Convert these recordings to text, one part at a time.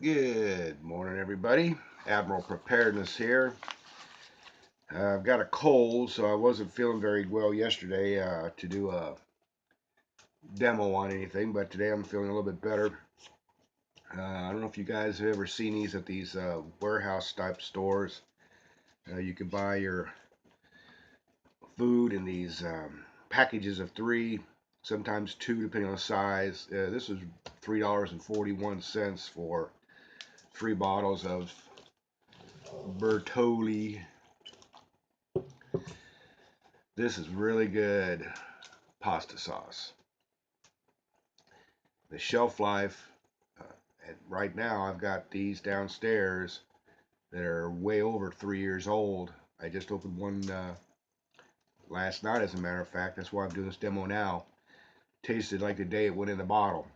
Good morning, everybody. Admiral Preparedness here. I've got a cold, so I wasn't feeling very well yesterday to do a demo on anything, but today I'm feeling a little bit better. I don't know if you guys have ever seen these at these warehouse type stores. You can buy your food in these packages of 3, sometimes 2, depending on the size. This is $3.41 for 3 bottles of Bertolli. This is really good pasta sauce. The shelf life, right now I've got these downstairs that are way over 3 years old. I just opened one last night, as a matter of fact. That's why I'm doing this demo now. Tasted like the day it went in the bottle.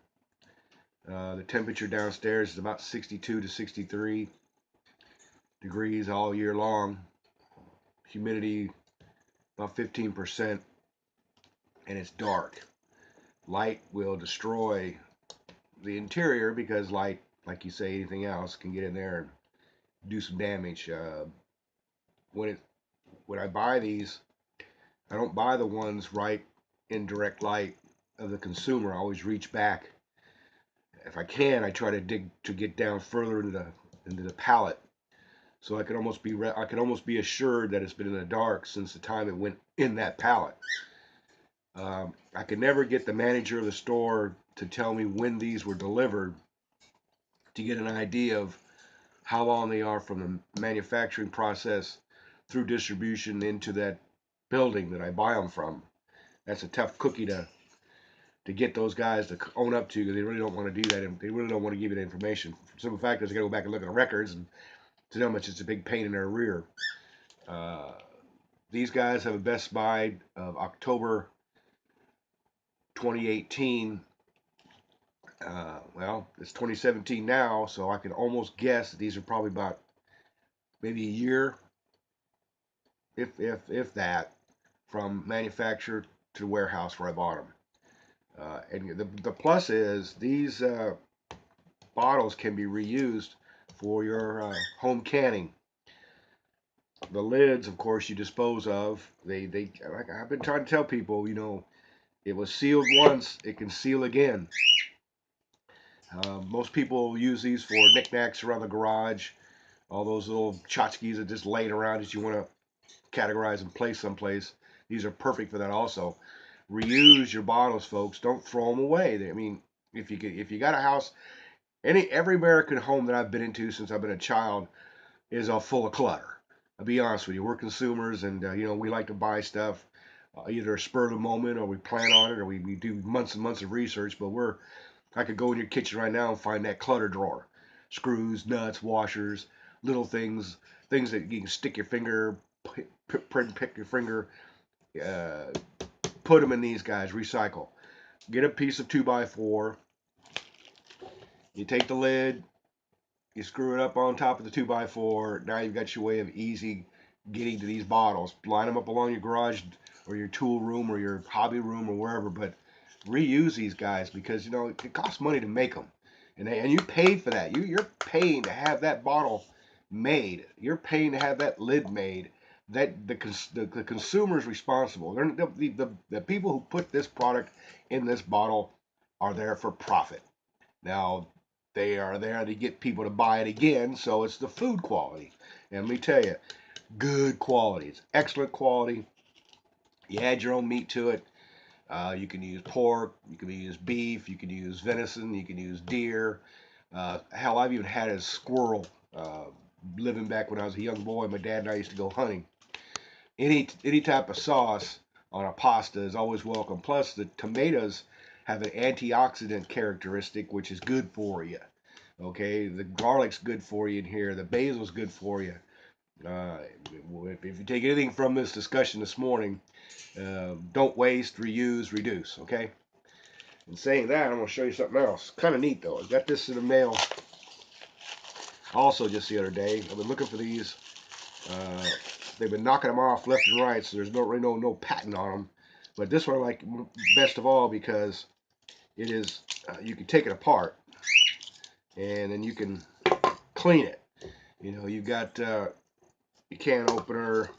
The temperature downstairs is about 62 to 63 degrees all year long. Humidity about 15%, and it's dark. Light will destroy the interior because light, like you say, anything else can get in there and do some damage. When I buy these, I don't buy the ones right in direct light of the consumer. I always reach back. If I can, I try to dig to get down further into the pallet, so I can almost be assured that it's been in the dark since the time it went in that pallet. I could never get the manager of the store to tell me when these were delivered to get an idea of how long they are from the manufacturing process through distribution into that building that I buy them from. That's a tough cookie to get those guys to own up to, because they really don't want to do that, and they really don't want to give you the information. For simple fact is, they got to go back and look at the records, and to them it's just a big pain in their rear. These guys have a Best Buy of October 2018. Well, it's 2017 now, so I can almost guess that these are probably about maybe a year, if that, from manufacturer to the warehouse where I bought them. And the plus is these bottles can be reused for your home canning. The lids, of course, you dispose of. Like I've been trying to tell people, it was sealed once, it can seal again. Most people use these for knickknacks around the garage. All those little tchotchkes that just laying around that you want to categorize and place someplace. These are perfect for that also. Reuse your bottles, folks. Don't throw them away. I mean, if you got a house, every American home that I've been into since I've been a child is full of clutter. I'll be honest with you. We're consumers, and we like to buy stuff either a spur of the moment, or we plan on it, or we do months and months of research. But I could go in your kitchen right now and find that clutter drawer. Screws, nuts, washers, little things that you can stick your finger, pick your finger, uh, put them in these guys. Recycle. Get a piece of 2x4. You take the lid, you screw it up on top of the 2x4. Now you've got your way of easy getting to these bottles. Line them up along your garage or your tool room or your hobby room or wherever, but reuse these guys, because it costs money to make them, and you paid for that. You're paying to have that bottle made. You're paying to have that lid made. That the consumer is responsible. The people who put this product in this bottle are there for profit. Now, they are there to get people to buy it again, so it's the food quality. And let me tell you, good quality. It's excellent quality. You add your own meat to it. You can use pork, you can use beef, you can use venison, you can use deer. Hell, I've even had a squirrel. Living back when I was a young boy, my dad and I used to go hunting. Any type of sauce on a pasta is always welcome. Plus, the tomatoes have an antioxidant characteristic, which is good for you. Okay, the garlic's good for you in here. The basil's good for you. Uh, if you take anything from this discussion this morning, don't waste, reuse, reduce. Okay. And saying that, I'm going to show you something else. Kind of neat though. I got this in the mail also just the other day. I've been looking for these. They've been knocking them off left and right, so there's no patent on them. But this one I like best of all because it is you can take it apart, and then you can clean it. You know, you got your can opener.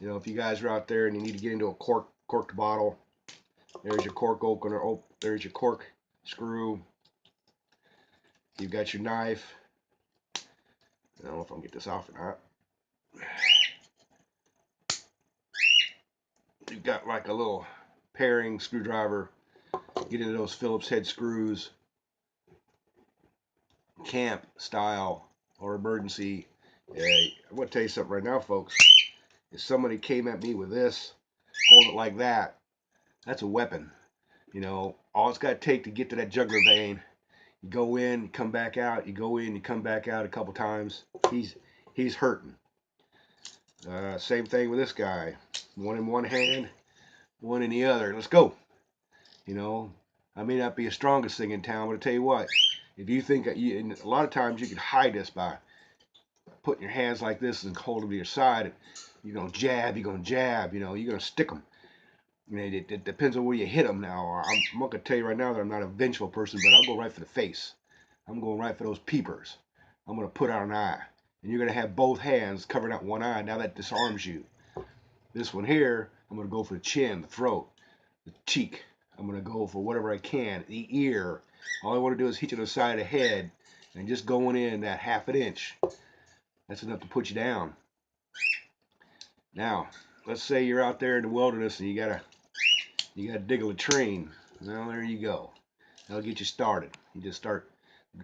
You know, if you guys are out there and you need to get into a corked bottle, there's your cork opener. Oh, there's your cork screw. You've got your knife. I don't know if I can get this off or not. You've got like a little paring screwdriver. Get into those Phillips head screws, camp style or emergency. I'm going to tell you something right now, folks. If somebody came at me with this, hold it like that, that's a weapon. You know, all it's got to take to get to that jugular vein, you go in, you come back out, you go in, you come back out a couple times, he's hurting. Same thing with this guy. One in one hand, one in the other. Let's go. You know, I may not be the strongest thing in town, but I tell you what, if you think that and a lot of times you can hide this by putting your hands like this and hold them to your side. You're gonna jab, you're gonna jab. You know, you're gonna stick them. I mean, it depends on where you hit them. Now, I'm not gonna tell you right now that I'm not a vengeful person, but I'll go right for the face. I'm going right for those peepers. I'm gonna put out an eye, and you're gonna have both hands covering out one eye. Now that disarms you. This one here, I'm gonna go for the chin, the throat, the cheek. I'm gonna go for whatever I can. The ear. All I want to do is hit you to the side of the head, and just going in that half an inch. That's enough to put you down. Now, let's say you're out there in the wilderness and you gotta dig a latrine. Well, there you go. That'll get you started. You just start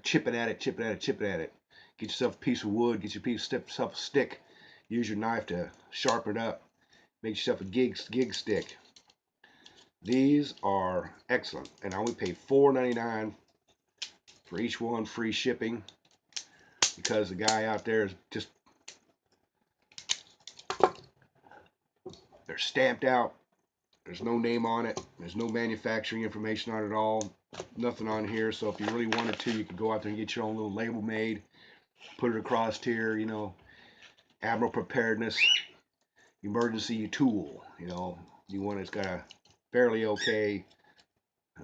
chipping at it, chipping at it, chipping at it. Get yourself a piece of wood. Get yourself a stick. Use your knife to sharpen it up. Make yourself a gig stick. These are excellent, and I only paid $4.99 for each one, free shipping, because the guy out there is just, they're stamped out. There's no name on it. There's no manufacturing information on it at all. Nothing on here. So if you really wanted to, you could go out there and get your own little label made. Put it across here, you know, Admiral Preparedness, emergency tool. You know, you want it's got a fairly okay,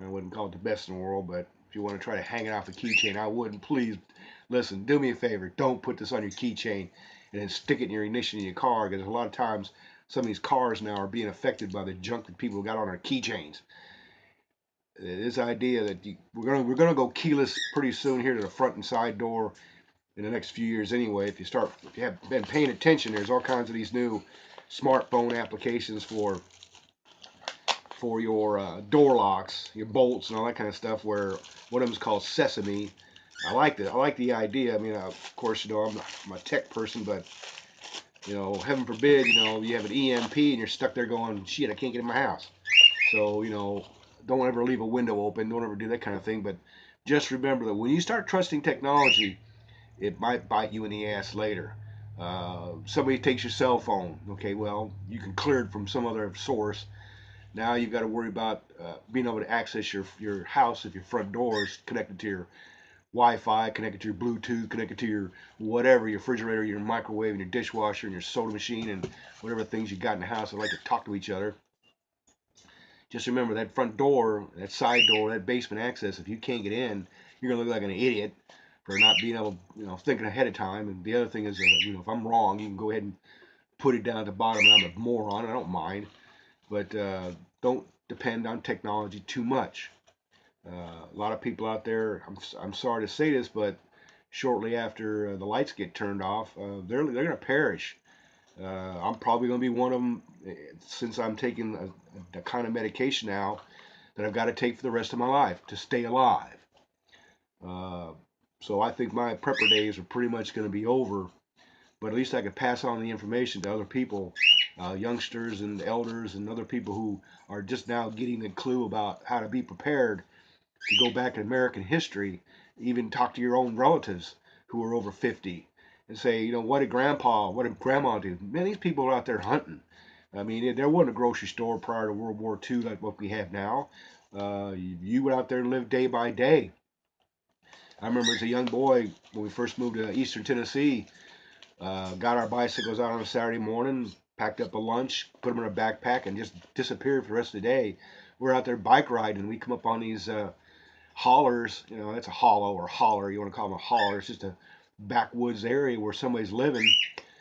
I wouldn't call it the best in the world, but if you want to try to hang it off a keychain, I wouldn't. Please, listen, do me a favor. Don't put this on your keychain and then stick it in your ignition in your car, because a lot of times some of these cars now are being affected by the junk that people got on their keychains. This idea that we're gonna go keyless pretty soon here to the front and side door in the next few years anyway. If you have been paying attention, there's all kinds of these new smartphone applications for your door locks, your bolts, and all that kind of stuff. Where one of them is called Sesame. I like that. I like the idea. I mean, of course, you know, I'm a tech person, but you know, heaven forbid, you know, you have an EMP and you're stuck there going, shit, I can't get in my house. So, you know, don't ever leave a window open. Don't ever do that kind of thing. But just remember that when you start trusting technology, it might bite you in the ass later. Somebody takes your cell phone. Okay, well, you can clear it from some other source. Now you've got to worry about being able to access your house if your front door is connected to your Wi-Fi, connected to your Bluetooth, connected to your whatever, your refrigerator, your microwave, and your dishwasher, and your soda machine, and whatever things you got in the house that like to talk to each other. Just remember that front door, that side door, that basement access. If you can't get in, you're gonna look like an idiot for not being able, you know, thinking ahead of time. And the other thing is, you know, if I'm wrong, you can go ahead and put it down at the bottom, and I'm a moron. I don't mind, but don't depend on technology too much. A lot of people out there, I'm sorry to say this, but shortly after the lights get turned off, they're going to perish. I'm probably going to be one of them, since I'm taking the kind of medication now that I've got to take for the rest of my life to stay alive. So I think my prepper days are pretty much going to be over, but at least I could pass on the information to other people, youngsters and elders and other people who are just now getting the clue about how to be prepared. To go back in American history, even talk to your own relatives who are over 50 and say, you know, what did grandma do? Man, these people are out there hunting. I mean, there wasn't a grocery store prior to World War II like what we have now. You went out there and lived day by day. I remember as a young boy when we first moved to Eastern Tennessee, got our bicycles out on a Saturday morning, packed up a lunch, put them in a backpack, and just disappeared for the rest of the day. We're out there bike riding, and we come up on these hollers. You know, that's a hollow or holler. You want to call them a holler. It's just a backwoods area where somebody's living,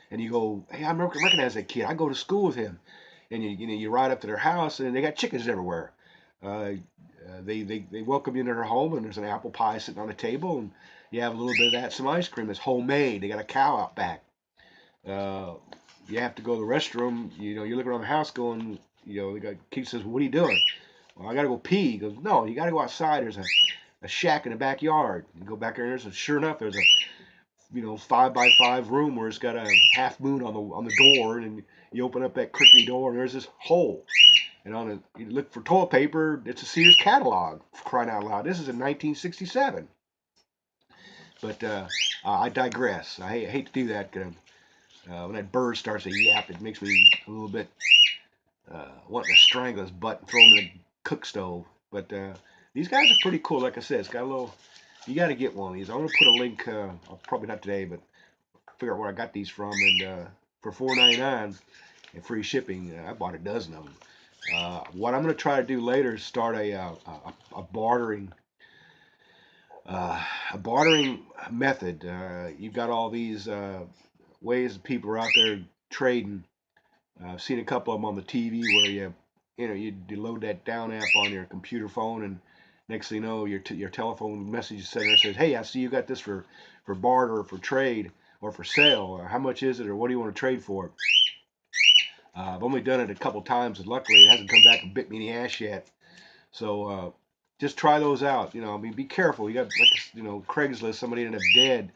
and you go, hey, I recognize that kid. I go to school with him, and you ride up to their house, and they got chickens everywhere. Uh, they welcome you into their home, and there's an apple pie sitting on the table, and you have a little bit of that, some ice cream. It's homemade. They got a cow out back. Uh, you have to go to the restroom. You're looking around the house going, the kid says, "What are you doing?" Well, I got to go pee. He goes, "No, you got to go outside. There's a shack in the backyard." You go back there, and sure enough, there's a 5 by 5 room where it's got a half moon on the door, and you open up that crickety door, and there's this hole. And you look for toilet paper. It's a Sears catalog. For crying out loud! This is in 1967. But I digress. I hate to do that. When that bird starts to yap, it makes me a little bit wanting to strangle his butt and throw him in the cook stove. But these guys are pretty cool. Like I said, it's got a little. You got to get one of these. I'm gonna put a link. Probably not today, but figure out where I got these from. And for $4.99 and free shipping, I bought a dozen of them. What I'm gonna try to do later is start a bartering. A bartering method. You've got all these ways that people are out there trading. I've seen a couple of them on the TV where you load that down app on your computer phone, and next thing you know, your telephone message center says, "Hey, I see you got this for barter or for trade or for sale. Or how much is it, or what do you want to trade for?" I've only done it a couple times, and luckily it hasn't come back and bit me in the ass yet. So just try those out. I mean, be careful. You got Craigslist. Somebody ended up dead.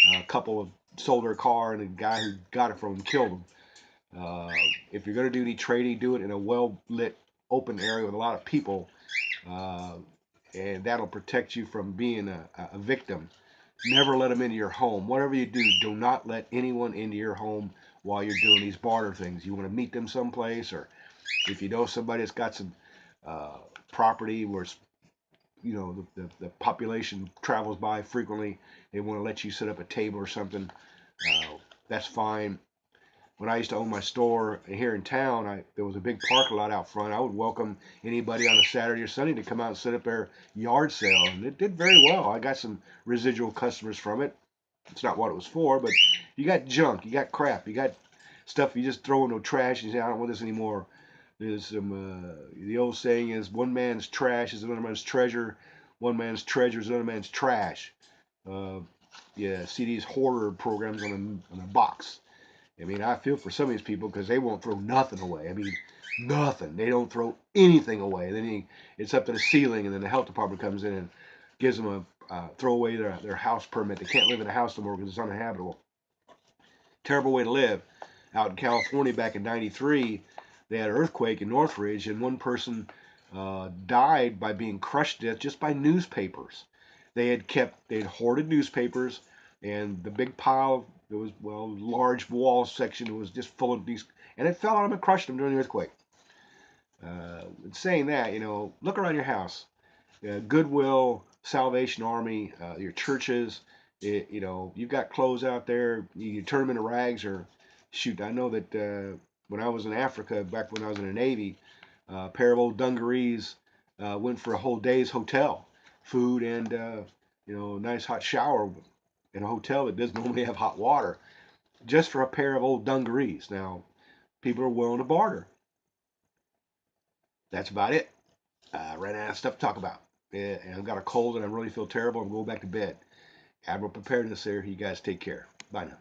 A couple of sold their car, and the guy who got it from them killed him. Uh, if you're going to do any trading, do it in a well lit, open area with a lot of people, uh, and that'll protect you from being a victim. Never let them into your home. Whatever you do not let anyone into your home while you're doing these barter things. You want to meet them someplace, or if you know somebody that's got some uh, property where the population travels by frequently, they want to let you set up a table or something. That's fine. When I used to own my store here in town, there was a big parking lot out front. I would welcome anybody on a Saturday or Sunday to come out and set up their yard sale, and it did very well. I got some residual customers from it. It's not what it was for, but you got junk, you got crap, you got stuff you just throw in the trash and you say, "I don't want this anymore." There's the old saying is, "One man's trash is another man's treasure. One man's treasure is another man's trash." Uh, yeah, see these hoarder programs on a box. I mean, I feel for some of these people because they won't throw nothing away. I mean, nothing. They don't throw anything away. It's up to the ceiling, and then the health department comes in and gives them a throw away their house permit. They can't live in the house no more because it's uninhabitable. Terrible way to live. Out in California back in '93, they had an earthquake in Northridge, and one person died by being crushed to death just by newspapers. They'd hoarded newspapers, and the big pile, there was, large wall section was just full of these, and it fell on them and crushed them during the earthquake. Saying that, look around your house. Goodwill, Salvation Army, your churches. You've got clothes out there. You turn them into rags, or shoot. I know that when I was in Africa, back when I was in the Navy, a pair of old dungarees went for a whole day's hotel, food, and nice hot shower in a hotel that doesn't normally have hot water, just for a pair of old dungarees. Now, people are willing to barter. That's about it. Ran out of stuff to talk about. Yeah, and I've got a cold and I really feel terrible. I'm going back to bed. Admiral Preparedness there. You guys take care. Bye now.